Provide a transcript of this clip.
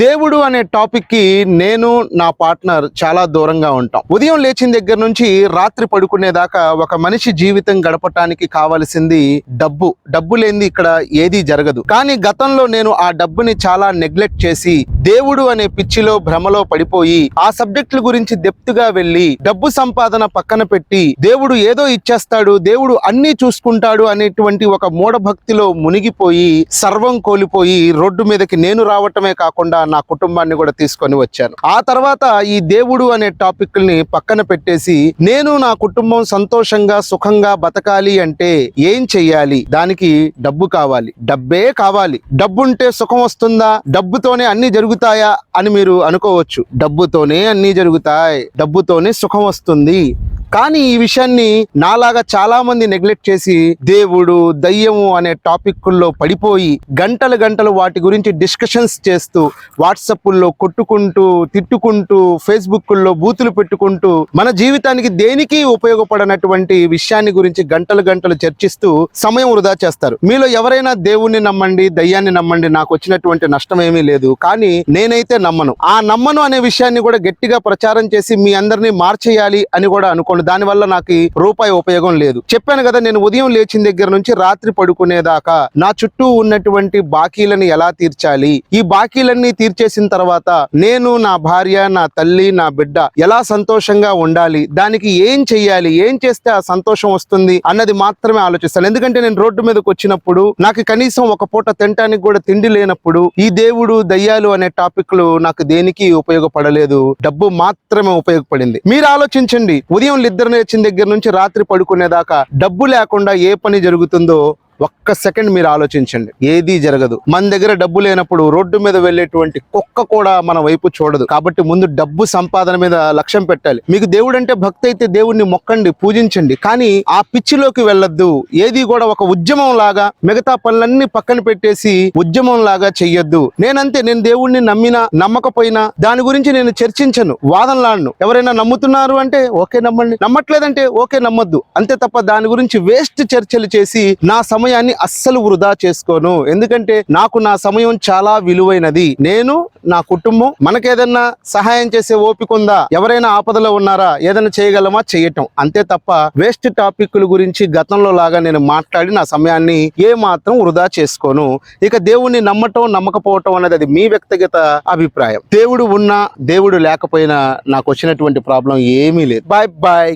దేవుడు అనే టాపిక్ కి నేను నా పార్ట్నర్ చాలా దూరంగా ఉంటాం. ఉదయం లేచిన దగ్గర నుంచి రాత్రి పడుకునేదాకా ఒక మనిషి జీవితం గడపటానికి కావలసింది డబ్బు. డబ్బు లేనిది ఇక్కడ ఏదీ జరగదు. కానీ గతంలో నేను ఆ డబ్బుని చాలా నెగ్లెక్ట్ చేసి దేవుడు అనే పిచ్చిలో భ్రమలో పడిపోయి ఆ సబ్జెక్టుల గురించి డెప్త్ గా వెళ్ళి డబ్బు సంపాదన పక్కన పెట్టి దేవుడు ఏదో ఇచ్చేస్తాడు, దేవుడు అన్ని చూసుకుంటాడు అనేటువంటి ఒక మూఢభక్తిలో మునిగిపోయి సర్వం కోల్పోయి రోడ్డు మీదకి నేను రావటమే కాకుండా నా కుటుంబాన్ని కూడా తీసుకొని వచ్చాను. ఆ తర్వాత ఈ దేవుడు అనే టాపిక్ ని పక్కన పెట్టేసి నేను నా కుటుంబం సంతోషంగా సుఖంగా బతకాలి అంటే ఏం చెయ్యాలి? దానికి డబ్బు కావాలి, డబ్బే కావాలి. డబ్బుంటే సుఖం వస్తుందా? డబ్బుతోనే అన్ని జరుగుతాయా అని మీరు అనుకోవచ్చు. డబ్బుతోనే అన్ని జరుగుతాయి, డబ్బుతోనే సుఖం వస్తుంది. కానీ ఈ విషయాన్ని నాలాగా చాలా మంది నెగ్లెక్ట్ చేసి దేవుడు దయ్యము అనే టాపిక్ల్లో పడిపోయి గంటలు గంటలు వాటి గురించి డిస్కషన్స్ చేస్తూ వాట్సాప్ల్లో కొట్టుకుంటూ తిట్టుకుంటూ ఫేస్బుక్ల్లో బూతులు పెట్టుకుంటూ మన జీవితానికి దేనికి ఉపయోగపడనటువంటి విషయాన్ని గురించి గంటలు గంటలు చర్చిస్తూ సమయం వృధా చేస్తారు. మీలో ఎవరైనా దేవుణ్ణి నమ్మండి, దయ్యాన్ని నమ్మండి, నాకు వచ్చినటువంటి నష్టం ఏమీ లేదు. కానీ నేనైతే నమ్మను. ఆ నమ్మను అనే విషయాన్ని కూడా గట్టిగా ప్రచారం చేసి మీ అందరినీ మార్చేయాలి అని కూడా అనుకోండి. దానివల్ల నాకు రూపాయి ఉపయోగం లేదు. చెప్పాను కదా, నేను ఉదయం లేచిన దగ్గర నుంచి రాత్రి పడుకునేదాకా నా చుట్టూ ఉన్నటువంటి బాకీలను ఎలా తీర్చాలి, ఈ బాకీలన్నీ తీర్చేసిన తర్వాత నేను, నా భార్య, నా తల్లి, నా బిడ్డ ఎలా సంతోషంగా ఉండాలి, దానికి ఏం చెయ్యాలి, ఏం చేస్తే ఆ సంతోషం వస్తుంది అన్నది మాత్రమే ఆలోచిస్తాను. ఎందుకంటే నేను రోడ్డు మీదకి వచ్చినప్పుడు నాకు కనీసం ఒక పూట తినడానికి కూడా తిండి లేనప్పుడు ఈ దేవుడు దయ్యాలు అనే టాపిక్లు నాకు దేనికి ఉపయోగపడలేదు. డబ్బు మాత్రమే ఉపయోగపడింది. మీరు ఆలోచించండి, ఉదయం నిద్ర లేచిన దగ్గర నుంచి రాత్రి పడుకునేదాకా డబ్బు లేకుండా ఏ పని జరుగుతుందో ఒక్క సెకండ్ మీరు ఆలోచించండి. ఏదీ జరగదు. మన దగ్గర డబ్బు లేనప్పుడు రోడ్డు మీద వెళ్ళేటువంటి కుక్క కూడా మన వైపు చూడదు. కాబట్టి ముందు డబ్బు సంపాదన మీద లక్ష్యం పెట్టాలి. మీకు దేవుడు అంటే భక్తి అయితే దేవుణ్ణి మొక్కండి, పూజించండి. కానీ ఆ పిచ్చిలోకి వెళ్ళొద్దు. ఏది కూడా ఒక ఉద్యమం లాగా మిగతా పనులన్నీ పక్కన పెట్టేసి ఉద్యమం లాగా చెయ్యొద్దు. నేను దేవుణ్ణి నమ్మినా నమ్మకపోయినా దాని గురించి నేను చర్చించను, వాదనలాడను. ఎవరైనా నమ్ముతున్నారు అంటే ఓకే నమ్మండి, నమ్మట్లేదంటే ఓకే నమ్మొద్దు. అంతే తప్ప దాని గురించి వేస్ట్ చర్చలు చేసి నా సమయాన్ని అస్సలు వృధా చేసుకోను. ఎందుకంటే నాకు నా సమయం చాలా విలువైనది. నేను, నా కుటుంబం, మనకేదన్నా సహాయం చేసే ఓపిక ఉందా, ఎవరైనా ఆపదలో ఉన్నారా, ఏదైనా చేయగలమా, చేయటం. అంతే తప్ప వేస్ట్ టాపిక్ల గురించి గతంలో లాగా నేను మాట్లాడి నా సమయాన్ని ఏ మాత్రం వృధా చేసుకోను. ఇక దేవుణ్ణి నమ్మటం నమ్మకపోవటం అనేది అది మీ వ్యక్తిగత అభిప్రాయం. దేవుడు ఉన్నా దేవుడు లేకపోయినా నాకు వచ్చినటువంటి ప్రాబ్లం ఏమీ లేదు. Bye bye.